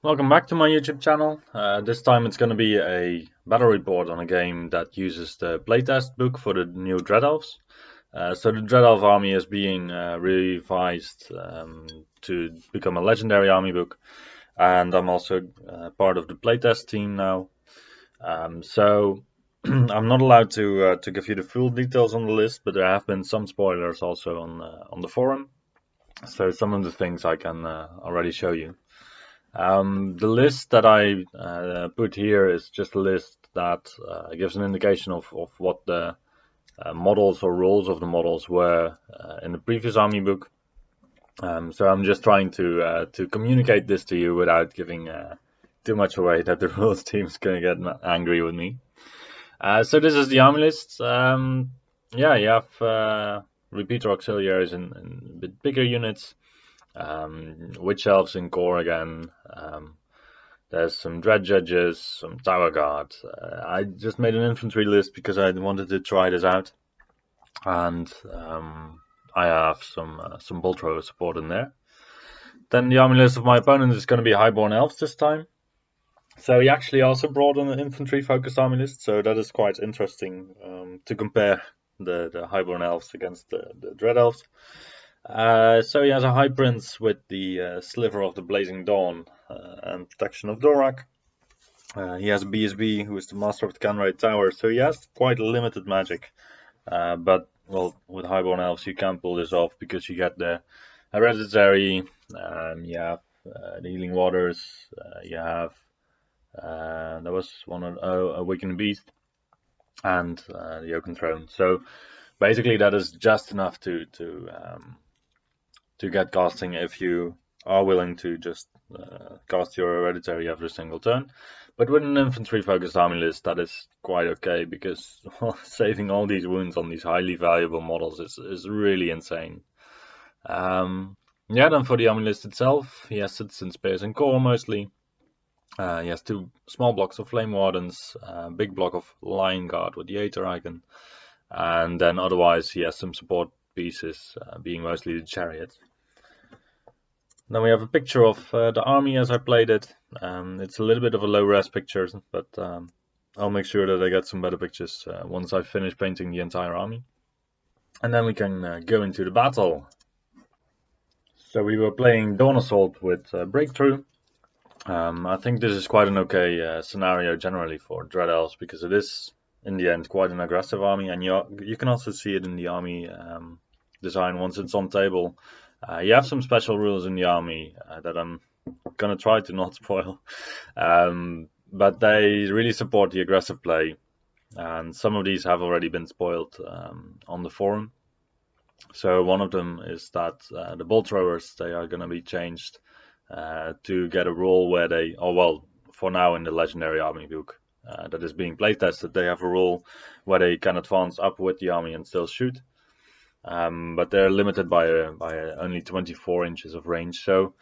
Welcome back to my YouTube channel. This time it's going to be a battle report on a game that uses the playtest book for the new Dread Elves. So the Dread Elf army is being revised to become a legendary army book, and I'm also part of the playtest team now. So I'm not allowed to give you the full details on the list, but there have been some spoilers also on the forum. So some of the things I can already show you. The list that I put here is just a list that gives an indication of what the models or roles of the models were in the previous army book. So I'm just trying to communicate this to you without giving too much away that the rules team is going to get angry with me. So this is the army list. Yeah, you have repeater auxiliaries in a bit bigger units. Witch elves in core again. There's some dread judges, some tower guards. I just made an infantry list because I wanted to try this out, and I have some bolt thrower support in there. Then the army list of my opponent is going to be highborn elves this time. So he actually also brought an infantry focused army list, so that is quite interesting to compare the highborn elves against the dread elves. So he has a High Prince with the Sliver of the Blazing Dawn and Protection of Dorak. He has a BSB, who is the Master of the Canray Tower, so he has quite limited magic. But, well, with Highborn Elves you can pull this off because you get the Hereditary, you have the Healing Waters, you have, there was one, Awakened Beast, and the Oaken Throne. So basically that is just enough to get casting if you are willing to just cast your Hereditary every single turn. But with an infantry focused army list, that is quite okay because saving all these wounds on these highly valuable models is really insane. Yeah, then for the army list itself, he has Citizen Spears and Core mostly. He has two small blocks of Flame Wardens, a big block of Lion Guard with the Aether icon, and then otherwise he has some support pieces, being mostly the Chariot. Then we have a picture of the army as I played it. It's a little bit of a low-res picture, but I'll make sure that I get some better pictures once I finish painting the entire army. And then we can go into the battle. So we were playing Dawn Assault with Breakthrough. I think this is quite an okay scenario generally for Dread Elves because it is, in the end, quite an aggressive army, and you can also see it in the army design once it's on table. You have some special rules in the army that I'm gonna try to not spoil, but they really support the aggressive play, and some of these have already been spoiled on the forum. So one of them is that the bolt throwers, they are gonna be changed to get a role where they, oh well, for now in the legendary army book that is being playtested, they have a role where they can advance up with the army and still shoot. But they're limited by only 24 inches of range. So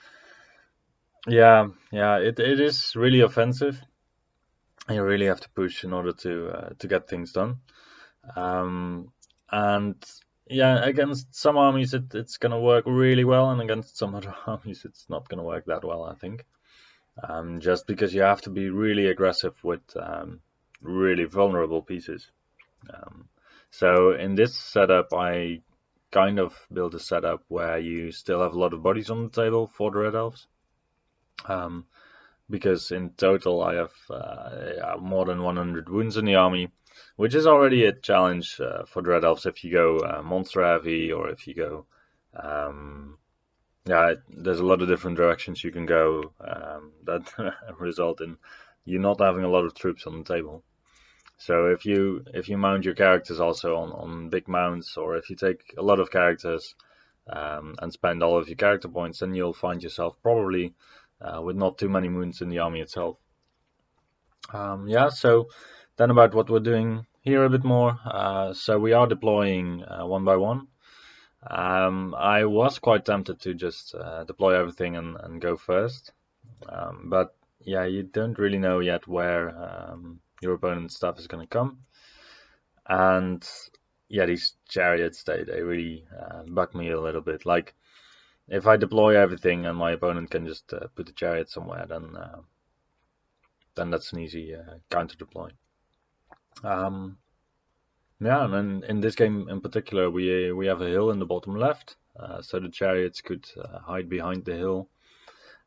yeah, it is really offensive. You really have to push in order to get things done. And yeah, against some armies it's gonna work really well, and against some other armies it's not gonna work that well, I think. Just because you have to be really aggressive with really vulnerable pieces. So in this setup, I kind of build a setup where you still have a lot of bodies on the table for the Red Elves. Because in total I have more than 100 wounds in the army, which is already a challenge for Dread Elves if you go monster heavy or if you go... yeah, there's a lot of different directions you can go that result in you not having a lot of troops on the table. So if you mount your characters also on big mounts, or if you take a lot of characters and spend all of your character points, then you'll find yourself probably with not too many wounds in the army itself. Yeah, so then about what we're doing here a bit more. So we are deploying one by one. I was quite tempted to just deploy everything and go first. But yeah, you don't really know yet where your opponent's stuff is going to come. And yeah, these chariots, they really bug me a little bit. Like, if I deploy everything and my opponent can just put the chariot somewhere, then that's an easy counter deploy. Yeah, and then in this game in particular, we have a hill in the bottom left, so the chariots could hide behind the hill,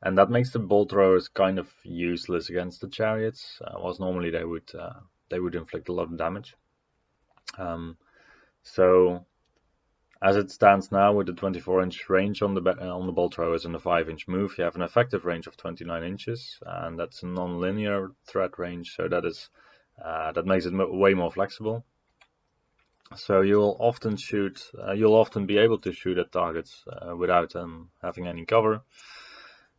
and that makes the bolt throwers kind of useless against the chariots. Was normally they would inflict a lot of damage. So as it stands now, with the 24-inch range on the bolt throwers and the 5-inch move, you have an effective range of 29 inches, and that's a non-linear threat range, so that makes it way more flexible. So you'll often be able to shoot at targets without having any cover.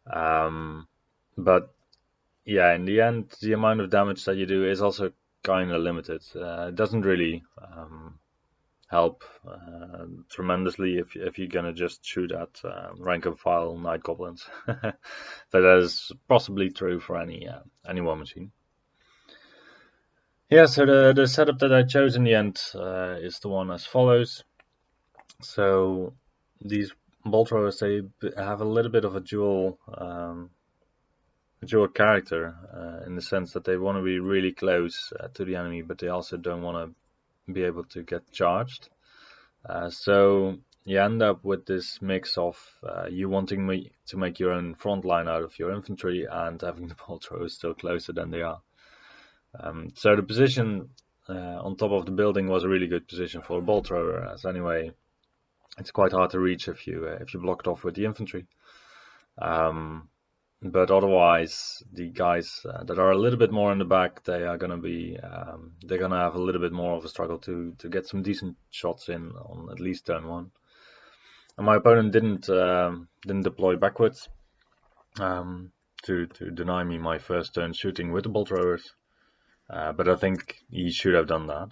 But yeah, in the end, the amount of damage that you do is also kind of limited. It doesn't really help tremendously if you're gonna just shoot at rank and file night goblins. But that is possibly true for any war machine. Yeah, so the setup that I chose in the end is the one as follows. So these bolt throwers, they have a little bit of a dual character in the sense that they want to be really close to the enemy, but they also don't want to be able to get charged. So you end up with this mix of you wanting to make your own front line out of your infantry and having the bolt throwers still closer than they are. So the position on top of the building was a really good position for a bolt thrower, as anyway it's quite hard to reach if you block it off with the infantry. But otherwise, the guys that are a little bit more in the back, they are going to be they're going to have a little bit more of a struggle to get some decent shots in on at least turn one. And my opponent didn't deploy backwards to deny me my first turn shooting with the bolt throwers. But I think he should have done that.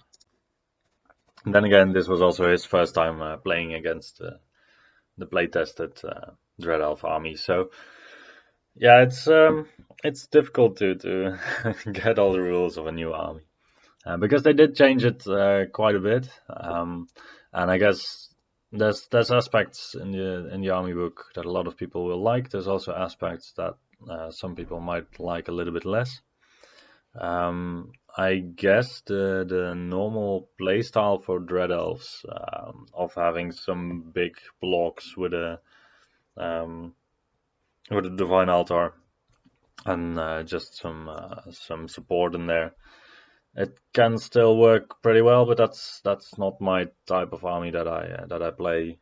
And then again, this was also his first time playing against the playtested Dread Elf army. So yeah, it's difficult to get all the rules of a new army because they did change it quite a bit. And I guess there's aspects in the army book that a lot of people will like. There's also aspects that some people might like a little bit less. I guess the normal playstyle for Dread Elves of having some big blocks with a divine altar and just some support in there, it can still work pretty well. But that's not my type of army that I play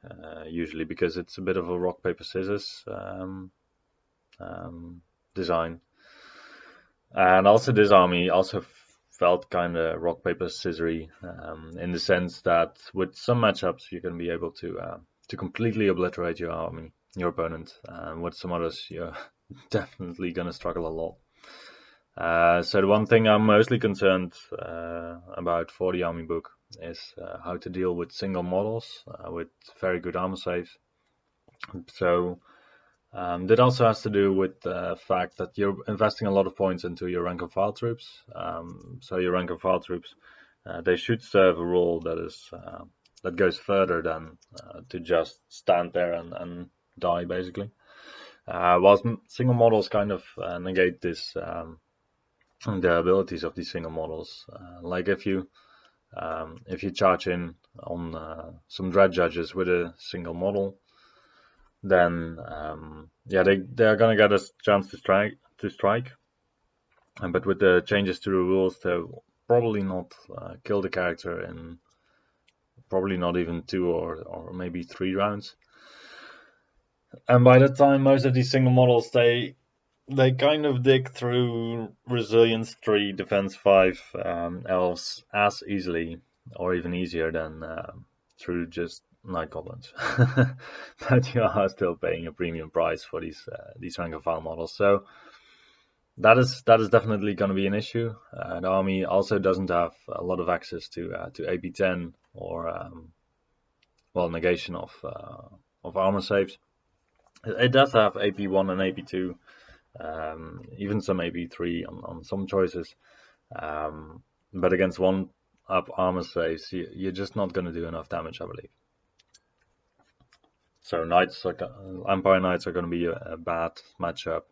usually, because it's a bit of a rock paper scissors design. And also this army also felt kind of rock paper scissory in the sense that with some matchups you can be able to completely obliterate your army, your opponent, and with some others you're definitely gonna struggle a lot. So the one thing I'm mostly concerned about for the army book is how to deal with single models with very good armor saves. So that also has to do with the fact that you're investing a lot of points into your rank and file troops. So your rank and file troops, they should serve a role that goes further than to just stand there and die, basically. Whilst single models kind of negate this, the abilities of these single models. Like if you charge in on some dread judges with a single model, then they're gonna get a chance to strike. But with the changes to the rules, they'll probably not kill the character in probably not even 2 or maybe 3 rounds. And by that time, most of these single models they kind of dig through resilience 3, defense 5 elves as easily or even easier than through just night goblins. But you are still paying a premium price for these rank and file models. So that is definitely going to be an issue. The army also doesn't have a lot of access to AP10 or negation of armor saves. It does have AP1 and AP2, even some AP3 on some choices. But against 1-up armor saves, you're just not going to do enough damage, I believe. So Empire Knights are going to be a bad matchup.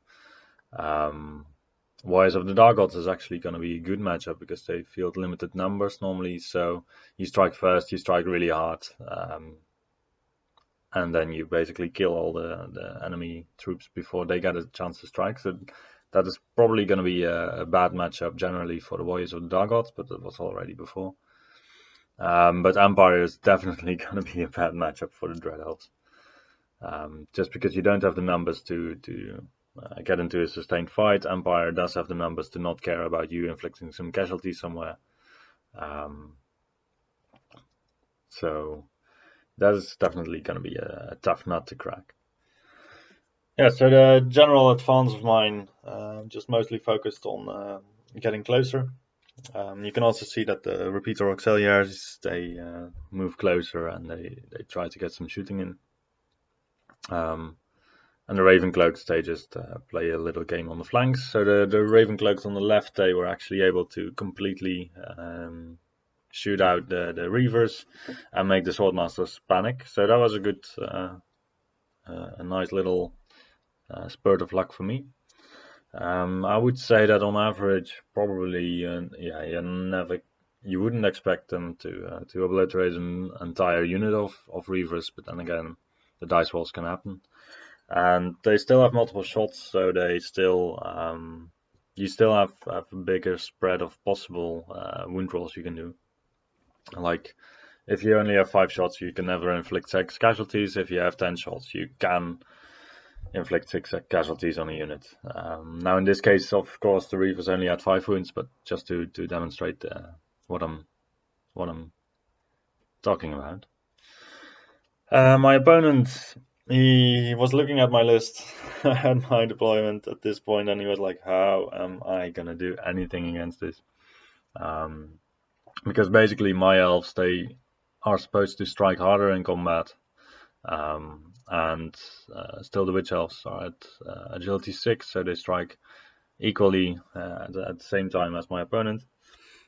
Warriors of the Dark Gods is actually going to be a good matchup because they field limited numbers normally. So you strike first, you strike really hard, and then you basically kill all the enemy troops before they get a chance to strike. So that is probably going to be a bad matchup generally for the Warriors of the Dark Gods, but it was already before. But Empire is definitely going to be a bad matchup for the Dread Elves. Just because you don't have the numbers to get into a sustained fight. Empire does have the numbers to not care about you inflicting some casualties somewhere. So that is definitely going to be a tough nut to crack. Yeah, so the general advance of mine just mostly focused on getting closer. You can also see that the repeater auxiliaries, they move closer and they try to get some shooting in. And the Ravencloaks, they just play a little game on the flanks. So the Ravencloaks on the left, they were actually able to completely shoot out the Reavers and make the Swordmasters panic. So that was a good, a nice little spurt of luck for me. I would say that on average, probably, you wouldn't expect them to obliterate an entire unit of Reavers, but then again, the dice rolls can happen. And they still have multiple shots, so they still you still have a bigger spread of possible wound rolls you can do. Like if you only have 5 shots, you can never inflict 6 casualties. If you have 10 shots, you can inflict 6 casualties on a unit. Now in this case, of course, the Reavers only had 5 wounds, but just to demonstrate what I'm talking about. My opponent, he was looking at my list and my deployment at this point, and he was like, how am I gonna do anything against this? Because basically my elves, they are supposed to strike harder in combat, and still the witch elves are at agility 6, so they strike equally at the same time as my opponent.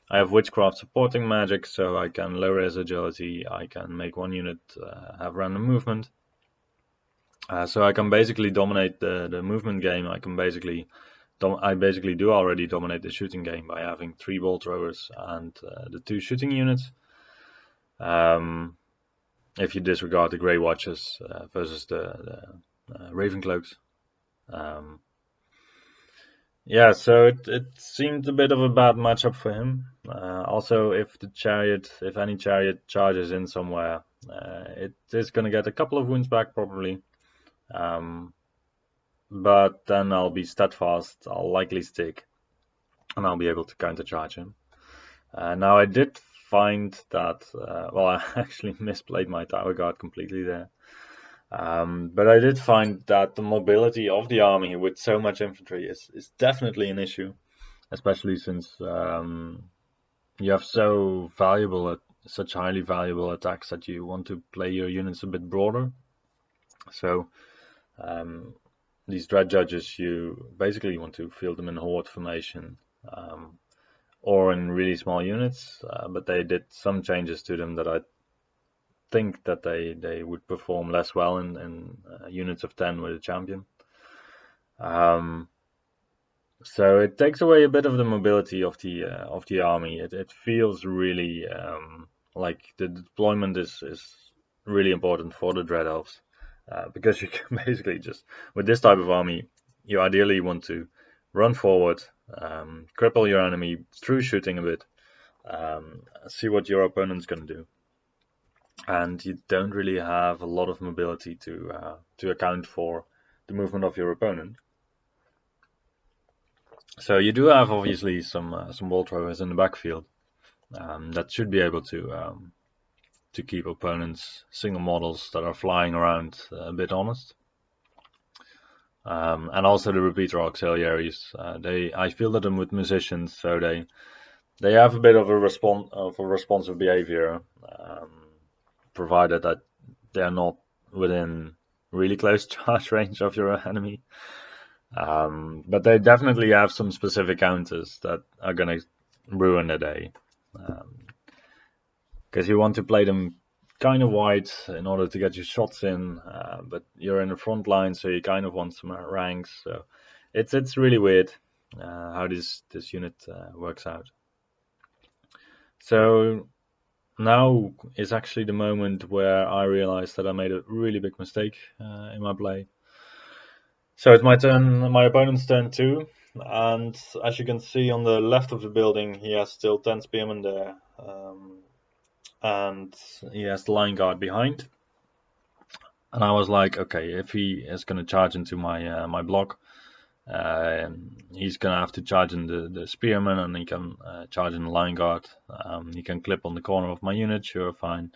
I have witchcraft supporting magic, so I can lower his agility, I can make one unit have random movement. So I can basically dominate the movement game. I basically do already dominate the shooting game by having 3 ball throwers and the 2 shooting units. If you disregard the Grey Watchers versus the Ravencloaks. Yeah, so it seemed a bit of a bad matchup for him. Also, if any chariot charges in somewhere, it is going to get a couple of wounds back probably. But then I'll be steadfast, I'll likely stick, and I'll be able to countercharge him. Now I did find that, well, I actually misplayed my Tower Guard completely there. But I did find that the mobility of the army with so much infantry is definitely an issue, especially since you have such highly valuable attacks that you want to play your units a bit broader. So these Dread Judges, you basically want to field them in horde formation or in really small units, but they did some changes to them that I think that they would perform less well in units of 10 with a champion. So it takes away a bit of the mobility of the army. It feels really like the deployment is really important for the Dread Elves, because you can basically just, with this type of army, you ideally want to run forward, cripple your enemy through shooting a bit, see what your opponent's going to do. And you don't really have a lot of mobility to account for the movement of your opponent. So you do have obviously some ball throwers in the backfield that should be able to keep opponents' single models that are flying around a bit honest. And also the repeater auxiliaries. I fielded them with musicians, so they have a bit of a responsive behavior. Provided that they are not within really close charge range of your enemy. But they definitely have some specific counters that are going to ruin the day. Because you want to play them kind of wide in order to get your shots in, but you're in the front line, so you kind of want some ranks. So it's really weird how this unit works out. So now is actually the moment where I realized that I made a really big mistake in my play. So it's my turn, my opponent's turn too, and as you can see on the left of the building, he has still 10 spearmen there, and he has the line guard behind. And I was like, okay, if he is going to charge into my block, he's going to have to charge in the spearman, and he can charge in the line guard. He can clip on the corner of my unit, sure, fine.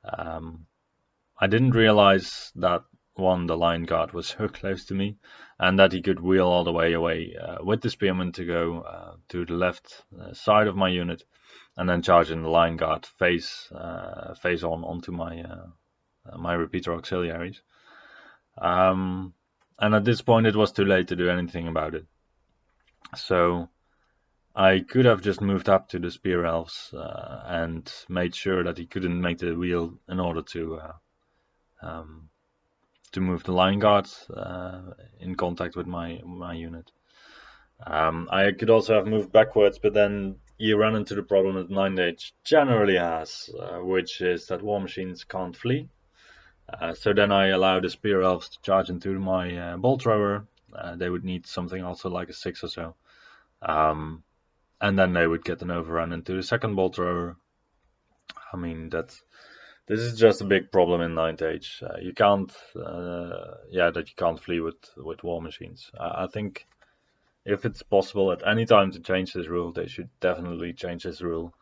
I didn't realize that the line guard was so close to me, and that he could wheel all the way away with the spearman to go to the left side of my unit, and then charge in the line guard face on onto my repeater auxiliaries. And at this point, it was too late to do anything about it. So I could have just moved up to the Spear Elves and made sure that he couldn't make the wheel in order to move the line guard in contact with my unit. I could also have moved backwards, but then you run into the problem that 9th Age generally has, which is that war machines can't flee. So then I allow the Spear Elves to charge into my Bolt Thrower. They would need something also like a 6 or so. And then they would get an overrun into the second Bolt Thrower. I mean, this is just a big problem in 9th Age. You can't, that you can't flee with war machines. I think if it's possible at any time to change this rule, they should definitely change this rule.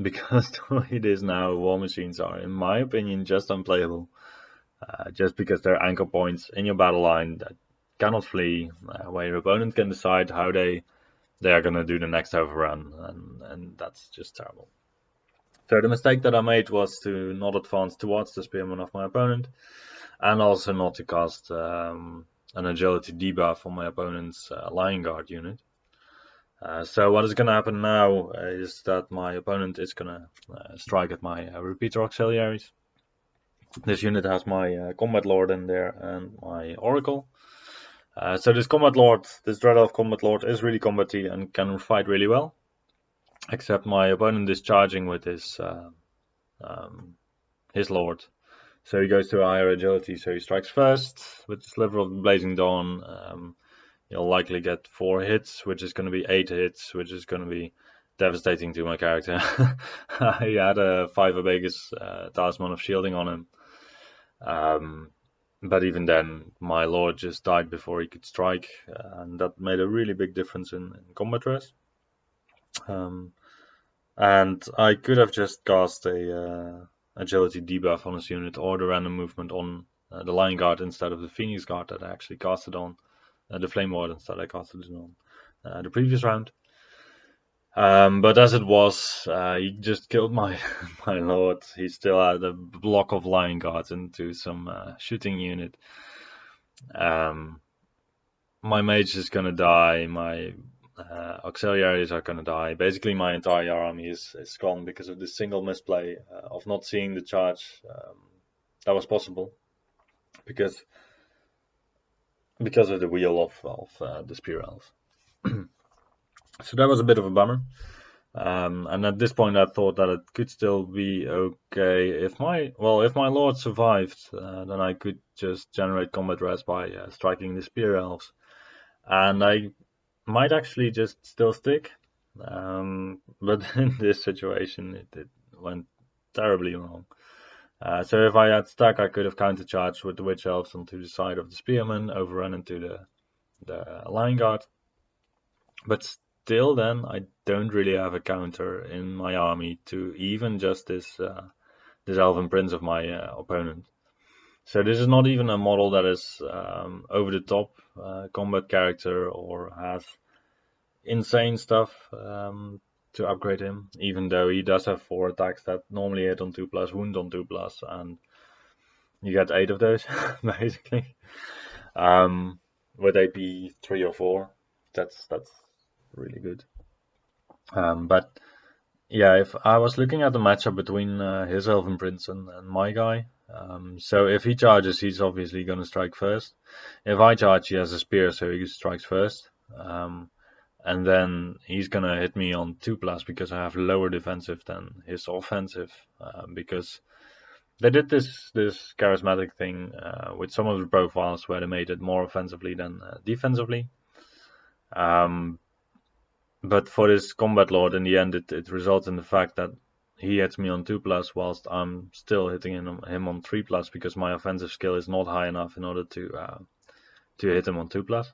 Because the way it is now, war machines are, in my opinion, just unplayable. Just because they're anchor points in your battle line that cannot flee, where your opponent can decide how they are going to do the next overrun, and that's just terrible. So the mistake that I made was to not advance towards the spearman of my opponent, and also not to cast an agility debuff on my opponent's Lion Guard unit. So what is going to happen now is that my opponent is going to strike at my repeater auxiliaries. This unit has my Combat Lord in there and my Oracle. So this Combat Lord, this Dread Elf Combat Lord, is really combaty and can fight really well. Except my opponent is charging with his Lord. So he goes to a higher agility, so he strikes first with the Sliver of the Blazing Dawn. You'll likely get 4 hits, which is going to be 8 hits, which is going to be devastating to my character. He had a 5 Abegus Talisman of Shielding on him. But even then, my Lord just died before he could strike, and that made a really big difference in combat rest. And I could have just cast a agility debuff on his unit, or the random movement on the Lion Guard instead of the Phoenix Guard that I actually casted on. The Flame Wardens that I casted on the previous round. But as it was, he just killed my Lord. He still had a block of Lion Guards into some shooting unit. My mage is gonna die. My auxiliaries are gonna die. Basically, my entire army is gone because of this single misplay of not seeing the charge that was possible. Because of the wheel of the Spear Elves. So that was a bit of a bummer. And at this point I thought that it could still be okay. If my Lord survived, then I could just generate combat rest by striking the Spear Elves. And I might actually just still stick. But in this situation it went terribly wrong. So if I had stuck, I could have countercharged with the Witch Elves onto the side of the Spearman, overrun into the Lion Guard. But still then, I don't really have a counter in my army to even just this Elven Prince of my opponent. So this is not even a model that is over the top combat character or has insane stuff to upgrade him, even though he does have 4 attacks that normally hit on 2+, wound on 2+, and you get 8 of those, basically. With AP 3 or 4, that's really good. But Yeah, if I was looking at the matchup between his Elven Prince and my guy, so if he charges, he's obviously going to strike first. If I charge, he has a spear, so he strikes first. And then he's going to hit me on 2+ because I have lower defensive than his offensive. Because they did this charismatic thing with some of the profiles where they made it more offensively than defensively. But for this combat lord, in the end, it results in the fact that he hits me on 2+, whilst I'm still hitting him on 3+, because my offensive skill is not high enough in order to hit him on 2+.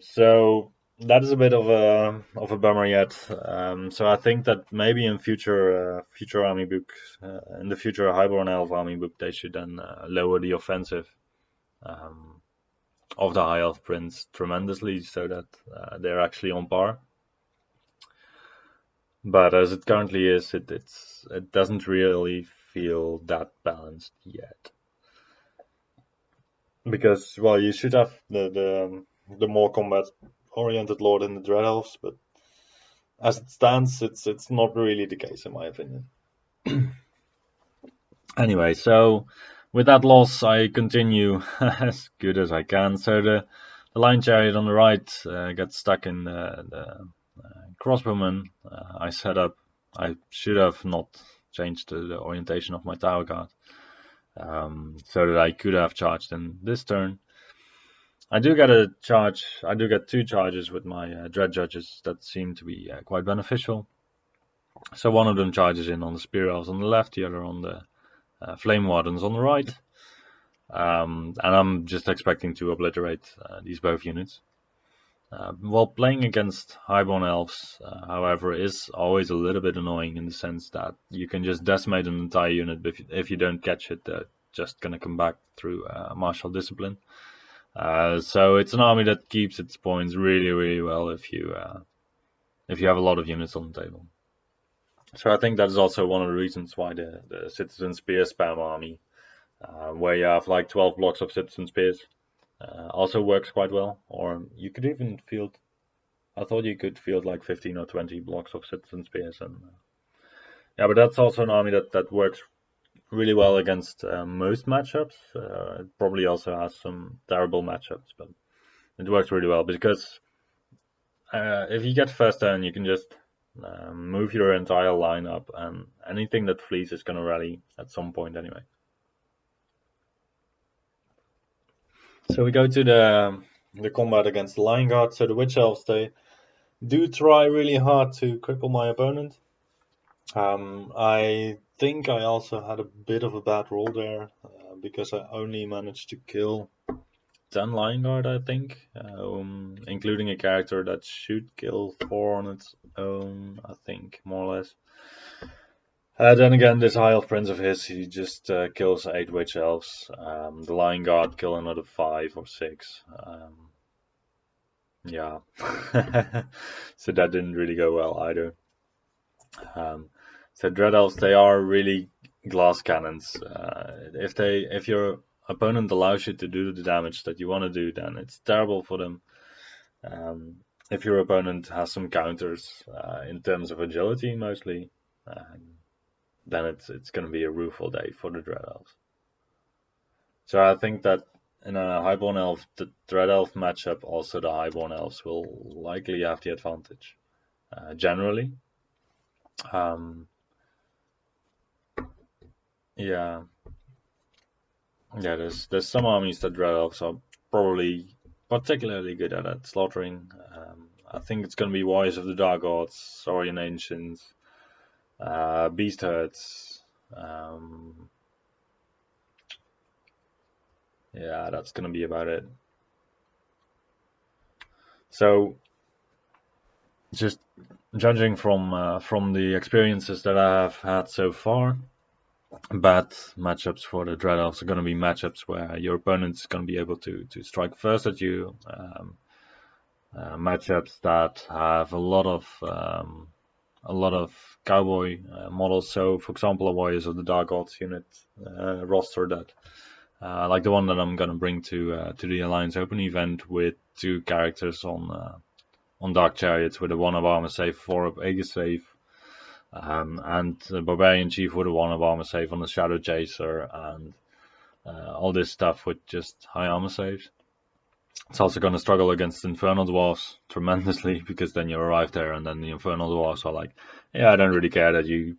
So that is a bit of a bummer yet. So I think that maybe in future army books, in the future Highborn Elf army book, they should then lower the offensive of the High Elf Prince tremendously, so that they're actually on par. But as it currently is, it doesn't really feel that balanced yet. Because, well, you should have the more combat oriented lord in the Dread Elves, but as it stands, it's not really the case in my opinion. Anyway, so with that loss, I continue as good as I can. So the line chariot on the right gets stuck in the crossbowman. I set up. I should have not changed the orientation of my tower guard, so that I could have charged in this turn. I do get a charge. I do get 2 charges with my dread judges that seem to be quite beneficial. So one of them charges in on the spear elves on the left, the other on the flame wardens on the right. And I'm just expecting to obliterate these both units. While playing against Highborn Elves, however, is always a little bit annoying in the sense that you can just decimate an entire unit, but if you don't catch it, they're just going to come back through martial discipline. So it's an army that keeps its points really, really well if you have a lot of units on the table. So I think that is also one of the reasons why the Citizen Spear spam army, where you have like 12 blocks of Citizen Spears, also works quite well. Or you could even field, I thought you could field like 15 or 20 blocks of Citizen Spears. And yeah, but that's also an army that works really well against most matchups. It probably also has some terrible matchups, but it works really well because if you get first turn, you can just move your entire line up, and anything that flees is going to rally at some point anyway. So we go to the combat against the Lion Guard. So the Witch Elves, they do try really hard to cripple my opponent. I think I also had a bit of a bad roll there because I only managed to kill 10 Lion Guard, I think, including a character that should kill 4 on its own, I think, more or less. Then again, this High Elf Prince of his, he just kills 8 Witch Elves. The Lion Guard kill another 5 or 6. Yeah, so that didn't really go well either. So Dread Elves, they are really glass cannons. If your opponent allows you to do the damage that you want to do, then it's terrible for them. If your opponent has some counters in terms of agility, mostly, then it's going to be a rueful day for the Dread Elves. So I think that in a Highborn Elf, the Dread Elf matchup, also the Highborn Elves will likely have the advantage, generally. Yeah, there's some armies that Dread Elves are probably particularly good at slaughtering. I think it's going to be Warriors of the Dark Gods, Saurian Ancients, Beast Herds. Yeah, that's going to be about it. So, just judging from the experiences that I have had so far, bad matchups for the Dread Elves are going to be matchups where your opponent is going to be able to strike first at you. Matchups that have a lot of cowboy models. So, for example, a Warriors of the Dark Gods unit roster that, like the one that I'm going to bring to the Alliance Open event, with 2 characters on Dark Chariots with a 1 of armor save, 4 of Aegis save, And the Barbarian Chief would have won a armor save on the Shadow Chaser and all this stuff with just high armor saves. It's also going to struggle against Infernal Dwarfs tremendously, because then you arrive there and then the Infernal Dwarfs are like, yeah, I don't really care that you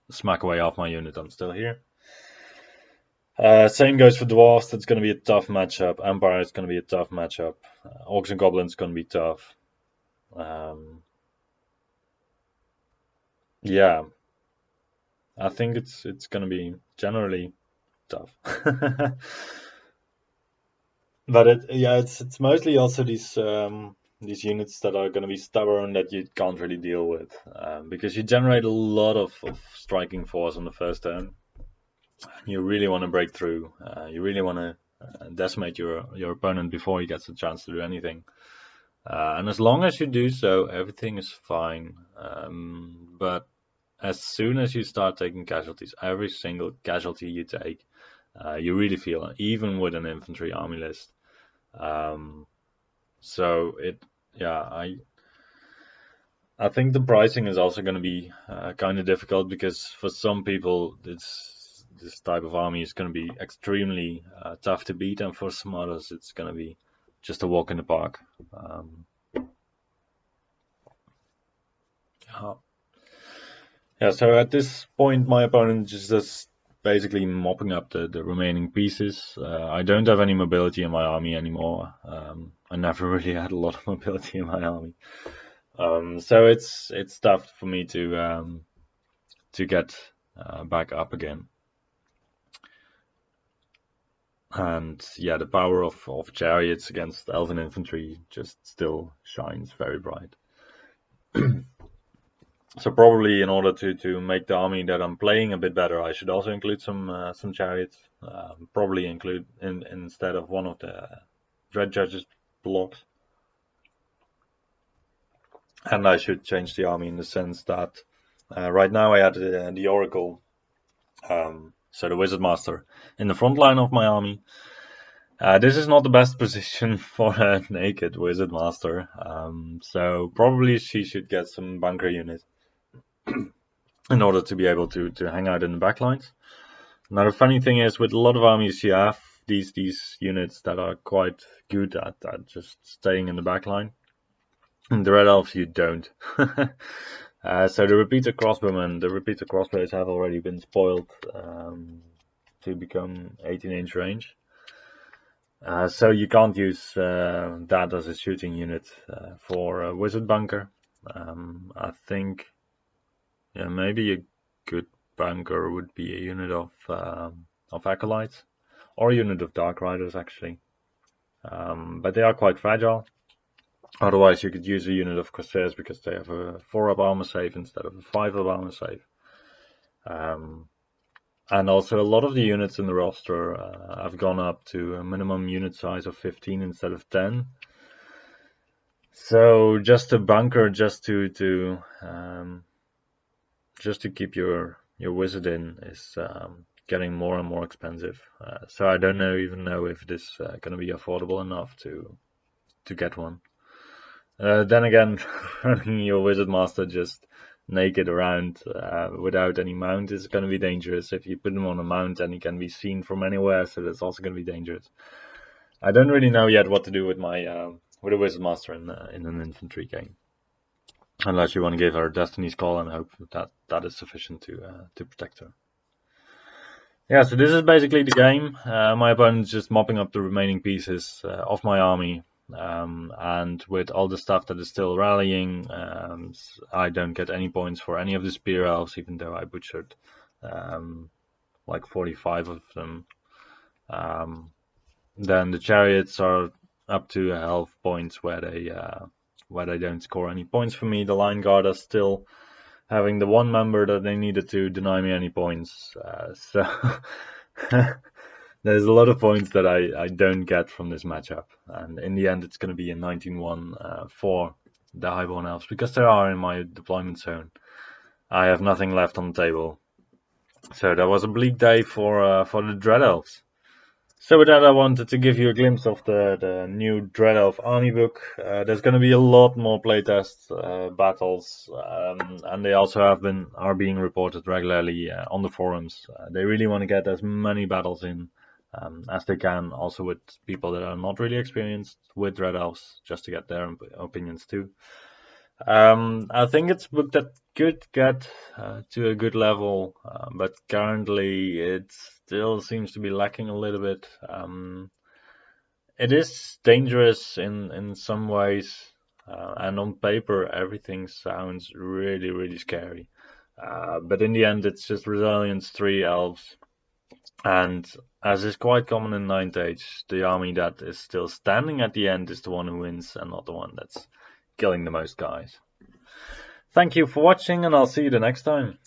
smack away off my unit, I'm still here. Same goes for Dwarfs, that's going to be a tough matchup. Empire is going to be a tough matchup. Orcs and Goblins going to be tough. Yeah, I think it's going to be generally tough. But it's mostly also these units that are going to be stubborn that you can't really deal with, because you generate a lot of striking force on the first turn. You really want to break through. You really want to decimate your opponent before he gets a chance to do anything. And as long as you do so, everything is fine. But as soon as you start taking casualties, every single casualty you take, you really feel it, even with an infantry army list. So I think the pricing is also going to be kind of difficult, because for some people this type of army is going to be extremely tough to beat, and for some others it's going to be just a walk in the park. So at this point my opponent is just basically mopping up the remaining pieces. I don't have any mobility in my army anymore. I never really had a lot of mobility in my army. So it's tough for me to get back up again. And yeah, the power of chariots against elven infantry just still shines very bright. So probably in order to make the army that I'm playing a bit better, I should also include some chariots. Probably include instead of one of the Dread Judges blocks. And I should change the army in the sense that right now I had the Oracle, so the Wizard Master, in the front line of my army. This is not the best position for a naked Wizard Master, so probably she should get some bunker unit in order to be able to hang out in the backlines. Now the funny thing is, with a lot of armies you have these units that are quite good at just staying in the backline. In the Red Elves you don't. So the repeater crossbowmen, the repeater crossbows have already been spoiled to become 18-inch range. So you can't use that as a shooting unit for a Wizard Bunker. I think maybe a good bunker would be a unit of Acolytes, or a unit of Dark Riders actually. But they are quite fragile. Otherwise you could use a unit of Corsairs, because they have a 4-up armor save instead of a 5-up armor save. And also a lot of the units in the roster have gone up to a minimum unit size of 15 instead of 10. So just a bunker, just to keep your wizard in, is getting more and more expensive. So I don't even know if this is going to be affordable enough to get one. Then again, running your Wizard Master just naked around without any mount is going to be dangerous. If you put him on a mount, and he can be seen from anywhere, so that's also going to be dangerous. I don't really know yet what to do with my with a Wizard Master in an infantry game, unless you want to give her Destiny's Call and hope that is sufficient to protect her. Yeah, so this is basically the game. My opponent's just mopping up the remaining pieces of my army. And with all the stuff that is still rallying, I don't get any points for any of the Spear Elves, even though I butchered like 45 of them. Then the Chariots are up to health points where they don't score any points for me. The Line Guard are still having the one member that they needed to deny me any points. So there's a lot of points that I don't get from this matchup, and in the end it's going to be a 19-1 for the Highborn Elves, because they are in my deployment zone. I have nothing left on the table. So that was a bleak day for the Dread Elves. So with that, I wanted to give you a glimpse of the new Dread Elf army book. There's going to be a lot more playtest battles, and they also are being reported regularly on the forums. They really want to get as many battles in as they can, also with people that are not really experienced with Dread Elves, just to get their opinions too. I think it's a book that could get to a good level, but currently it still seems to be lacking a little bit. It is dangerous in some ways, and on paper everything sounds really, really scary. But in the end, it's just resilience 3 elves, and as is quite common in Ninth Age, the army that is still standing at the end is the one who wins, and not the one that's killing the most guys. Thank you for watching, and I'll see you the next time.